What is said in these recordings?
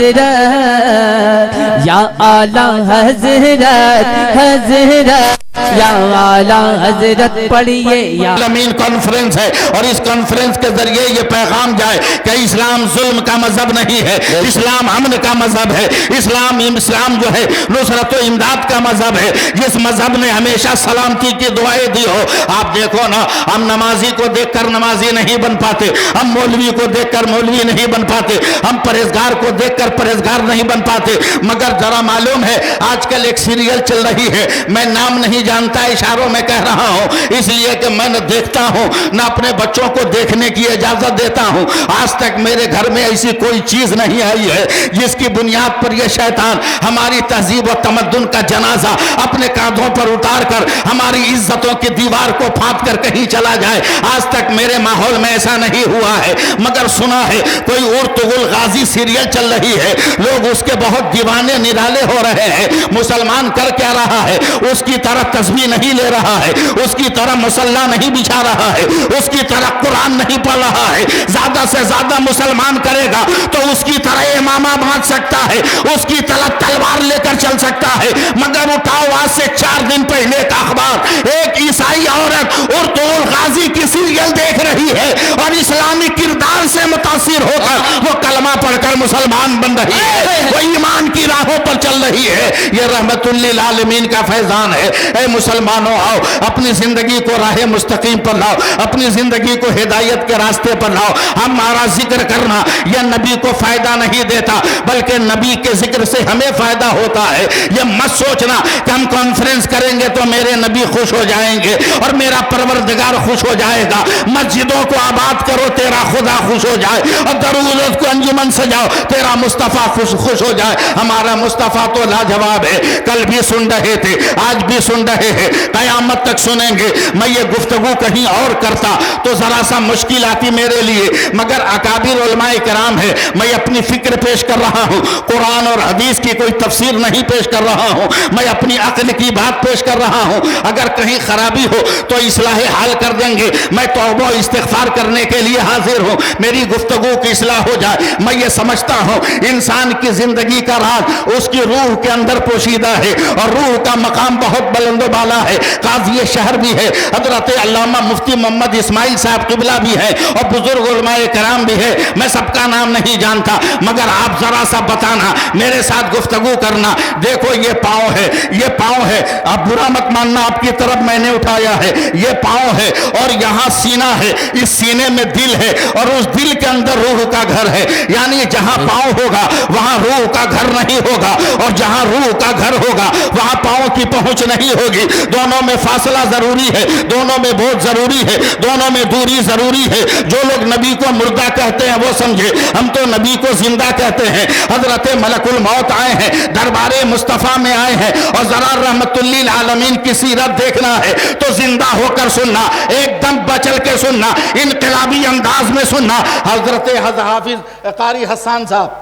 حضرت یا اعلی حضرت حضرت یا اعلی حضرت پڑھیے یا عالمین کانفرنس ہے، اور اس کانفرنس کے ذریعے یہ پیغام جائے کہ اسلام ظلم کا مذہب نہیں ہے، اسلام امن کا مذہب ہے، اسلام جو ہے نصرت و امداد کا مذہب ہے، جس مذہب نے ہمیشہ سلامتی کی دعائیں دی ہو۔ آپ دیکھو نا، ہم نمازی کو دیکھ کر نمازی نہیں بن پاتے، ہم مولوی کو دیکھ کر مولوی نہیں بن پاتے، ہم پرہیزگار کو دیکھ کر پرہیزگار نہیں بن پاتے، مگر ذرا معلوم ہے آج کل ایک سیریل چل رہی ہے، میں نام نہیں جانتا، اشاروں میں کہہ رہا ہوں، اس لیے کہ میں نہ دیکھتا ہوں نہ اپنے بچوں کو دیکھنے کی اجازت دیتا ہوں۔ آج تک میرے گھر میں ایسی کوئی چیز نہیں آئی ہے جس کی بنیاد پر یہ شیطان ہماری تہذیب و تمدن کا جنازہ اپنے کاندھوں پر اتار کر ہماری عزتوں کی دیوار کو پھاٹ کر کہیں چلا جائے۔ آج تک میرے ماحول میں ایسا نہیں ہوا ہے، مگر سنا ہے کوئی ارطغرل غازی سیریل چل رہی ہے، لوگ اس کے بہت دیوانے نرالے ہو رہے ہیں۔ مسلمان کر کیا رہا ہے؟ اس کی طرح تسبیح نہیں لے رہا ہے، اس کی طرح مصلی نہیں بچھا رہا ہے، اس کی طرح قرآن نہیں پڑھ رہا ہے۔ زیادہ سے زیادہ مسلمان کرے گا تو اس کی طرح امامہ باندھ سکتا ہے، اس کی طرح تلوار لے کر چل سکتا ہے، مگر اٹھاؤ آج سے 4 دن پہلے کا اخبار، ایک عیسائی عورت ارطغرل غازی کی سیریل دیکھ رہی ہے اور اسلامی کردار سے متاثر ہو کر وہ کلمہ پڑھ کر مسلمان بن رہی ہے، وہ ایمان کی راہوں پر چل رہی ہے۔ یہ رحمت للعالمین کا فیضان ہے۔ اے مسلمانوں، آؤ اپنی زندگی کو راہ مستقیم پر لاؤ، اپنی زندگی کو ہدایت کے راستے پر لاؤ۔ ہمارا ذکر کرنا یہ نبی کو فائدہ نہیں دیتا، بلکہ نبی کے ذکر سے ہمیں فائدہ ہوتا ہے۔ یہ مت سوچنا کہ ہم کانفرنس کریں گے تو میرے نبی خوش ہو جائیں گے اور میرا پروردگار خوش ہو جائے گا۔ مسجدوں کو آباد کرو، تیرا خدا خوش ہو جائے، اور درود کو انجمن سجاؤ، تیرا مصطفیٰ خوش ہو جائے۔ ہمارا مصطفیٰ تو لاجواب ہے، کل بھی سن رہے تھے، آج بھی سن رہے ہیں، قیامت تک سنیں گے۔ میں یہ گفتگو کہیں اور کرتا تو ذرا سا مشکل آتی میرے لیے، مگر اکابر علماء کرام ہے، میں اپنی فکر پیش کر رہا ہوں، قرآن اور حدیث کی کوئی تفسیر نہیں پیش کر رہا ہوں، میں اپنی عقل کی بات پیش کر رہا ہوں۔ اگر کہیں خرابی ہو تو اصلاح حال کر دیں گے، میں توبہ و استغفار کرنے کے لیے حاضر ہوں، میری گفتگو کی اصلاح ہو جائے۔ میں یہ سمجھتا ہوں انسان کی زندگی کا راز اس کی روح کے اندر پوشیدہ ہے، اور روح کا مقام بہت بلند و بالا ہے۔ قاضی شہر بھی ہے، حضرت علامہ مفتی محمد اسماعیل صاحب قبلہ بھی ہے، اور بزرگ علماء کرام بھی ہے، میں سب کا نام نہیں جانتا، مگر آپ ذرا سا بتانا، میرے ساتھ گفتگو کرنا۔ دیکھو یہ پاؤں ہے، یہ پاؤں ہے، آپ برا مت ماننا، آپ کی طرف میں نے اٹھایا ہے، یہ پاؤں ہے، اور یہاں سینہ ہے، اس سینے میں دل ہے، اور اس دل کے اندر روح کا گھر ہے۔ یعنی جہاں پاؤں ہوگا وہاں روح کا گھر نہیں ہوگا، اور جہاں روح کا گھر ہوگا وہاں پاؤں کی پہنچ نہیں ہوگی۔ دونوں میں فاصلہ ضروری ہے، دونوں میں بہت ضروری ہے، دونوں میں دوری ضروری ہے۔ جو لوگ نبی کو مردہ کہتے ہیں وہ سمجھے، ہم تو نبی کو زندہ کہتے ہیں۔ حضرت ملک الموت آئے ہیں، دربار مصطفیٰ میں آئے ہیں، اور ذرا رحمت للعالمین کی سیرت دیکھنا ہے تو زندہ ہو کر سننا، ایک دم بچل کے سننا، انقلابی انداز میں سننا۔ حضرت حافظ قاری حسان صاحب،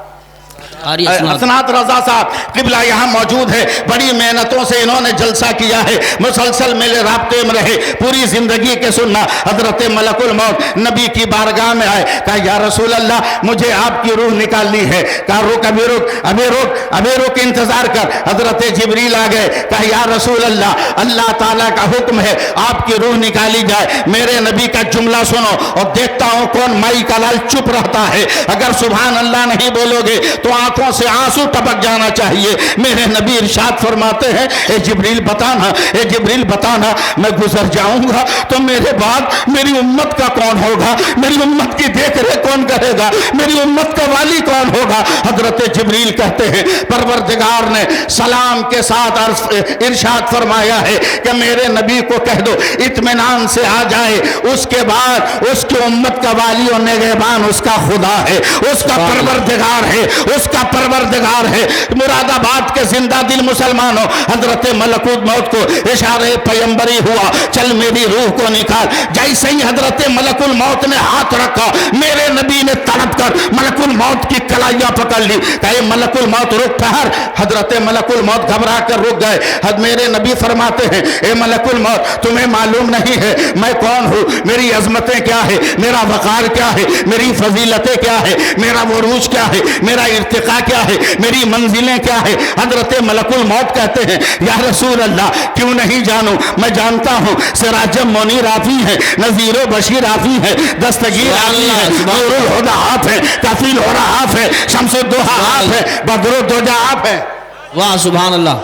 حسنات رضا صاحب قبلہ یہاں موجود ہے، بڑی محنتوں سے انہوں نے جلسہ کیا ہے، مسلسل میرے رابطے میں رہے، پوری زندگی کے سننا۔ حضرت ملک الموت نبی کی بارگاہ میں آئے، کہا یا رسول اللہ مجھے آپ کی روح نکالنی ہے۔ کہا رک، ابھی رک، ابھی رک، ابھی رک، انتظار کر۔ حضرت جبریل آ گئے، کہا یا رسول اللہ اللہ تعالیٰ کا حکم ہے آپ کی روح نکالی جائے۔ میرے نبی کا جملہ سنو، اور دیکھتا ہوں کون مائی کا لال چپ رہتا ہے، اگر سبحان اللہ نہیں بولو گے تو آنکھوں سے آنسو ٹپک جانا چاہیے۔ میرے نبی ارشاد فرماتے ہیں اے جبریل بتانا، اے جبریل بتانا، میں گزر جاؤں گا تو میرے بعد میری امت کا کون ہوگا، میری امت کی دیکھ ریکھ کون کرے گا، میری امت کا والی کون ہوگا۔ حضرت جبریل کہتے ہیں پروردگار نے سلام کے ساتھ ارشاد فرمایا ہے کہ میرے نبی کو کہہ دو اطمینان سے آ جائے، اس کے بعد اس کی امت کا والی اور نگہبان اس کا خدا ہے، اس کا پروردگار ہے، اس کا پروردگار ہے۔ مراد آباد کے زندہ دل مسلمانوں، حضرت ملکوت موت کو اشارہ پیمبری ہوا، چل میری روح کو نکال۔ جیسے ہی حضرت ملک الموت نے ہاتھ رکھا، میرے نبی نے تڑپ کر ملک الموت کی کلائیاں پکڑ لی، کہے ملک الموت رک ٹھہر۔ حضرت ملک الموت گھبرا کر رک گئے۔ میرے نبی فرماتے ہیں اے ملک الموت تمہیں معلوم نہیں ہے میں کون ہوں، میری عظمتیں کیا ہے، میرا وقار کیا ہے، میری فضیلتیں کیا ہے، میرا عروج کیا ہے، میرا ارتقاء طریقہ کیا ہے، میری منزلیں کیا ہے؟ حضرت ملک الموت کہتے ہیں یا رسول اللہ کیوں نہیں جانوں، میں جانتا ہوں سراج منیر آپ ہی ہیں، نذیر و بشیر آپ ہی ہیں، دستگیر آپ ہی ہیں، نور الہدی آپ ہیں، کفیل الہدی آپ ہیں، شمس الضحیٰ آپ ہیں، بدر الدجا آپ ہیں، واہ سبحان اللہ،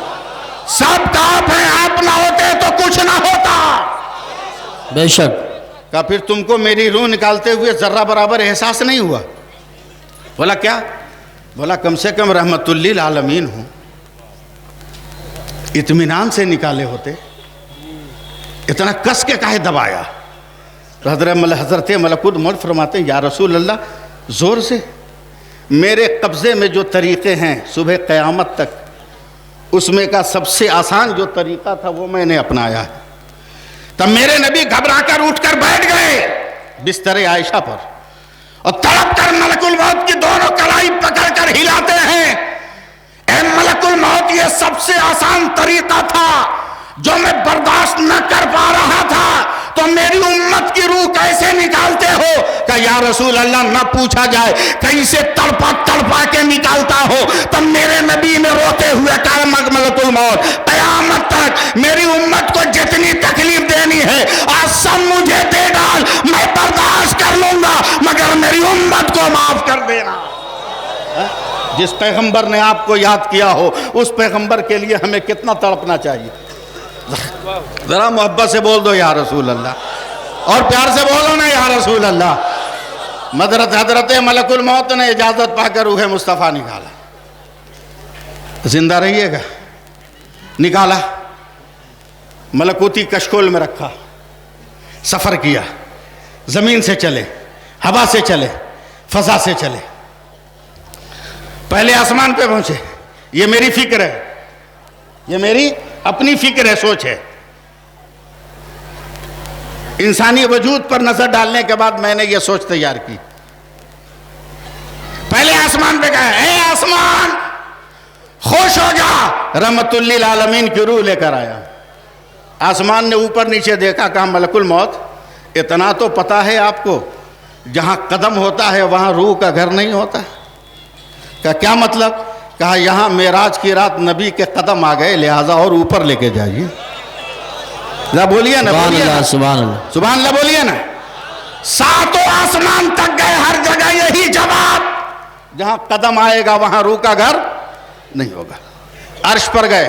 سب کا آپ ہیں، آپ نہ ہوتے تو کچھ نہ ہوتا۔ بے شک۔ کہا پھر تم کو میری روح نکالتے ہوئے ذرہ برابر احساس نہیں ہوا؟ بولا کیا؟ بولا کم سے کم رحمت للعالمین ہوں، اطمینان سے نکالے ہوتے، اتنا کس کے کاہے دبایا؟ تو حضرت ملک الموت فرماتے ہیں یا رسول اللہ زور سے، میرے قبضے میں جو طریقے ہیں صبح قیامت تک، اس میں کا سب سے آسان جو طریقہ تھا وہ میں نے اپنایا ہے۔ تب میرے نبی گھبرا کر اٹھ کر بیٹھ گئے بستر عائشہ پر، اور تڑپ کر ملک الموت کی دونوں کلائی پکڑ کر ہلاتے ہیں، اے ملک الموت یہ سب سے آسان طریقہ تھا جو میں برداشت نہ کر پا رہا تھا، تو میری امت کی روح کیسے نکالتے ہو؟ کہ یا رسول اللہ نہ پوچھا جائے، کیسے تڑپا تڑپا کے نکالتا ہو؟ تب میرے نبی نے روتے ہوئے کہا ملک الموت قیامت تک میری امت کو جتنی تکلیف دینی ہے آج سب مجھے دے ڈال، میں برداشت کر لوں گا، مگر میری امت کو معاف کر دینا۔ جس پیغمبر نے آپ کو یاد کیا ہو اس پیغمبر کے لیے ہمیں کتنا تڑپنا چاہیے؟ ذرا محبت سے بول دو یا رسول اللہ، اور پیار سے بولو نا یا رسول اللہ۔ حضرت ملک الموت نے اجازت پا کر روح مصطفیٰ نکالا، زندہ رہیے گا، نکالا، ملکوتی کشکول میں رکھا، سفر کیا، زمین سے چلے، ہوا سے چلے، فضا سے چلے، پہلے آسمان پہ پہنچے۔ یہ میری فکر ہے، یہ میری اپنی فکر ہے، سوچ ہے، انسانی وجود پر نظر ڈالنے کے بعد میں نے یہ سوچ تیار کی۔ پہلے آسمان پہ کہا اے آسمان خوش ہو جا، رحمت للعالمین کی روح لے کر آیا۔ آسمان نے اوپر نیچے دیکھا، کہا ملک الموت اتنا تو پتا ہے آپ کو جہاں قدم ہوتا ہے وہاں روح کا گھر نہیں ہوتا؟ کہا کیا مطلب؟ کہا یہاں معراج کی رات نبی کے قدم آ گئے، لہٰذا اور اوپر لے کے جائیے۔ بولیے نا، سبحان بولیے نا، اللہ سبحان اللہ، سبحان اللہ بولیے نا۔ ساتوں آسمان تک گئے، ہر جگہ یہی جواب، جہاں قدم آئے گا وہاں روح کا گھر نہیں ہوگا۔ عرش پر گئے،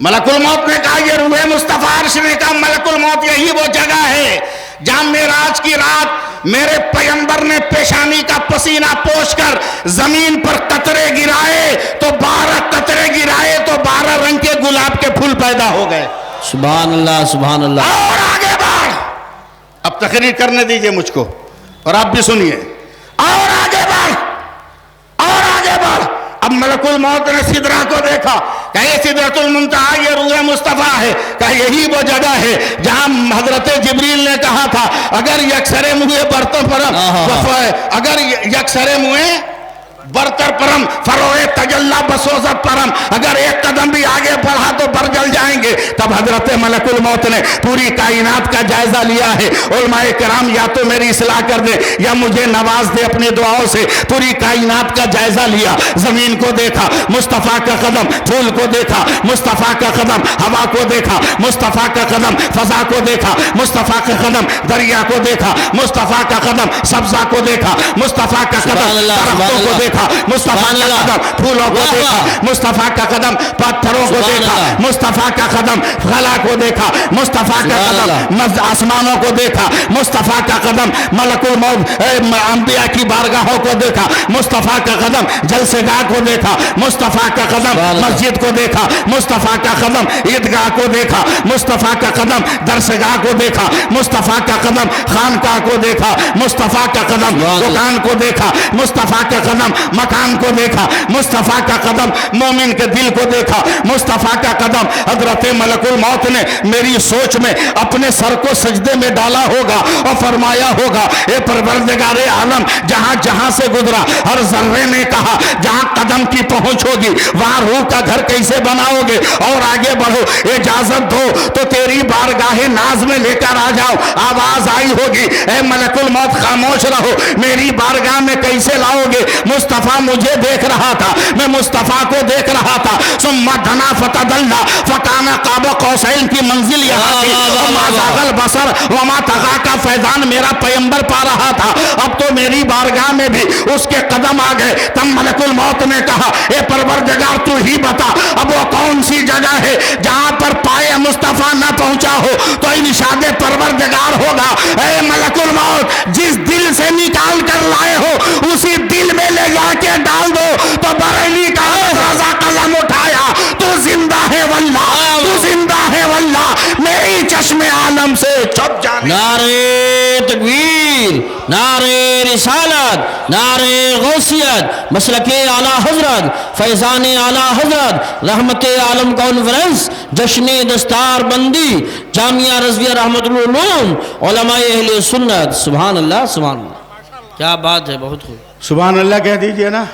ملک الموت نے کہا یہ روح مصطفیٰ، عرش نے کہا ملک الموت یہی وہ جگہ ہے جہاں معراج کی رات میرے پیغمبر نے پیشانی کا پسینہ پوچھ کر زمین پر قطرے گرائے، تو 12 قطرے گرائے تو 12 رنگ کے گلاب کے پھول پیدا ہو گئے۔ سبحان اللہ سبحان اللہ۔ اور آگے بڑھ، اب تقریر کرنے دیجئے مجھ کو، اور آپ بھی سنیے، اور آگے بڑھ، اور آگے بڑھ۔ اب ملک الموت نے سدرہ کو دیکھا، کہ یہ سدرۃ المنتہا، یہ روح مصطفیٰ ہے، کہ یہی وہ جگہ ہے جہاں حضرت جبریل نے کہا تھا اگر یکسر موئے برتر پرم، اگر یکسر موئے برتر پرم فروئے تجلا بسوزت پرم، اگر ایک قدم بھی آگے بڑھا تو برجل جائیں گے۔ تب حضرت ملک الموت نے پوری کائنات کا جائزہ لیا ہے۔ علماء کرام یا تو میری اصلاح کر دے یا مجھے نواز دے اپنی دعاؤں سے۔ پوری کائنات کا جائزہ لیا، زمین کو دیکھا، مصطفیٰ کا قدم، پھول کو دیکھا، مصطفیٰ کا قدم، ہوا کو دیکھا، مصطفیٰ کا قدم، فضا کو دیکھا، مصطفیٰ کا قدم، دریا کو دیکھا، مصطفیٰ کا قدم، سبزہ کو دیکھا، مصطفیٰ کا قدم، درختوں کو دیکھا، مصطفیٰ کا قدم، پھولوں کو دیکھا، مصطفیٰ کا قدم، پتھروں کو دیکھا، مصطفیٰ کا قدم، خلا کو دیکھا، مصطفیٰ کا قدم، آسمانوں کو دیکھا، مصطفیٰ کا قدم، ملک الموت انبیاء کی بارگاہوں کو دیکھا، مصطفیٰ کا قدم، جلسے گاہ کو دیکھا، مصطفیٰ کا قدم، مسجد کو دیکھا، مصطفیٰ کا قدم، عیدگاہ کو دیکھا، مصطفیٰ کا قدم، درسگاہ کو دیکھا، مصطفیٰ کا قدم، خانقاہ کو دیکھا، مصطفیٰ کا قدم، دکان کو دیکھا، مصطفیٰ کا قدم، مکان کو دیکھا، مصطفیٰ کا قدم، مومن کے دل کو دیکھا، مصطفیٰ کا قدم۔ حضرت ملک الموت نے میری سوچ میں اپنے سر کو سجدے میں ڈالا ہوگا اور فرمایا ہوگا اے پروردگار عالم، جہاں جہاں سے گزرا ہر ذرے نے کہا جہاں قدم کی پہنچ پہنچوگی وہاں روح کا گھر کیسے بناؤ گے؟ اور آگے بڑھو، اجازت دو تو تیری بارگاہ ناز میں لے کر آ جاؤ۔ آواز آئی ہوگی اے ملک الموت خاموش رہو، میری بارگاہ میں کیسے لاؤ گے؟ مصطفیٰ مجھے دیکھ رہا تھا، میں مصطفیٰ کو دیکھ رہا تھا۔ ثم دنا فتدلى فكان قاب قوسین کی منزل یہاں تھی، وما زاغ البصر وما طغى کا فیضان میرا پیغمبر پا رہا تھا۔ اب تو میری بارگاہ میں بھی اس کے قدم آ گئے۔ تب ملک الموت نے کہا اے پروردگار تو ہی بتا اب وہ کون سی جگہ ہے جہاں پر پائے مصطفیٰ نہ پہنچا ہو تو ارشاد پروردگار ہوگا اے ملک الموت جس دل سے نکال کر لائے ہو اسی دل میں لے جا کے ڈال دو۔ تو بریلی کا رضا قلم اٹھایا، تو زندہ ہے واللہ، تو زندہ ہے واللہ، میری چشم عالم سے چھپ جانے۔ نعرے تکبیر، نعرے رسالت، نعرے غوثیت، مسلک اعلیٰ حضرت، فیضان اعلیٰ حضرت، رحمت عالم کانفرنس، جشن دستار بندی، جامعہ رضویہ رحمت العلوم، علماء اہل سنت۔ سبحان اللہ، سبحان اللہ، کیا بات ہے، بہت خوب۔ سبحان اللہ کہہ دیجئے نا۔